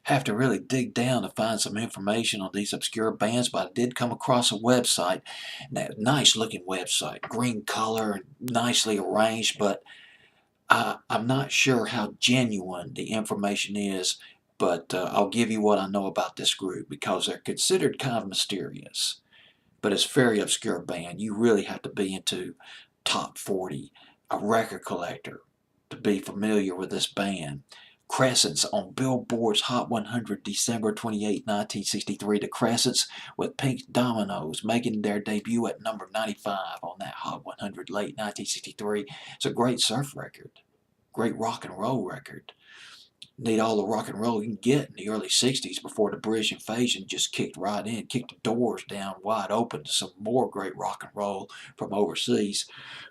have to really dig down to find some information on these obscure bands, but I did come across a website, nice looking website, green color, nicely arranged, but I'm not sure how genuine the information is, but I'll give you what I know about this group because they're considered kind of mysterious, but it's a very obscure band. You really have to be into top 40, a record collector, to be familiar with this band. Crescents on Billboard's Hot 100 December 28, 1963. The Crescents with Pink Dominoes making their debut at number 95 on that Hot 100 late 1963. It's a great surf record, great rock and roll record. Need all the rock and roll you can get in the early 60s before the British invasion just kicked right in, kicked the doors down wide open to some more great rock and roll from overseas.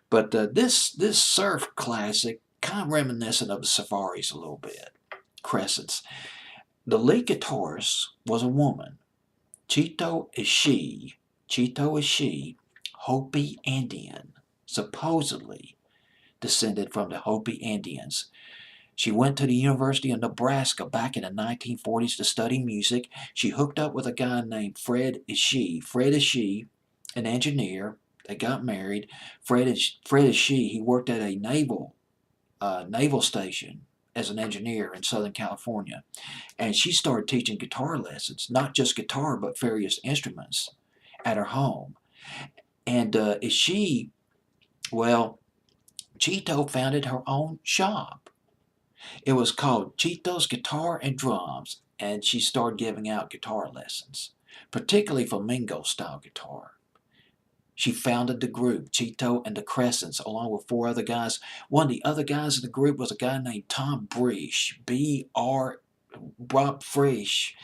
But this surf classic, kind of reminiscent of the Safaris a little bit. Crescents. The lead guitarist was a woman. Chito is she. Chito is she. Hopi Indian. Supposedly descended from the Hopi Indians. She went to the University of Nebraska back in the 1940s to study music. She hooked up with a guy named Fred Ishii. Fred Ishii, an engineer. They got married. Fred Ishii, he worked at a naval station as an engineer in Southern California. And she started teaching guitar lessons, not just guitar, but various instruments at her home. And Ishii, well, Chito founded her own shop. It was called Chito's Guitar and Drums, and she started giving out guitar lessons, particularly flamenco style guitar. She founded the group, Chito and the Crescents, along with four other guys. One of the other guys in the group was a guy named Tom Bresh, Rob Fresh,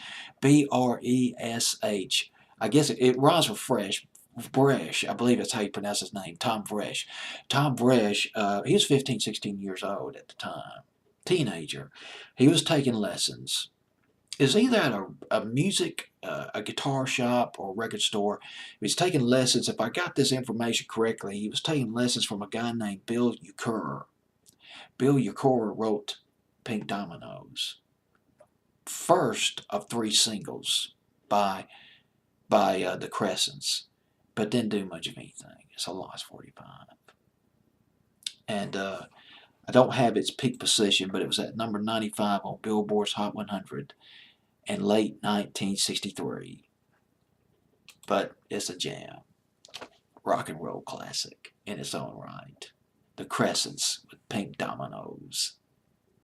Bresh. I guess it rhymes with fresh. Bresh, I believe that's how you pronounce his name, Tom Bresh. Tom Bresh, he was 15, 16 years old at the time, teenager. He was taking lessons. Is either at a guitar shop or a record store. He was taking lessons. If I got this information correctly, he was taking lessons from a guy named Bill Uecker. Bill Uecker wrote Pink Dominoes, first of three singles by the Crescents, but didn't do much of anything. It's a Lost 45. And I don't have its peak position, but it was at number 95 on Billboard's Hot 100 in late 1963. But it's a jam. Rock and roll classic in its own right. The Crescents with Pink Dominoes.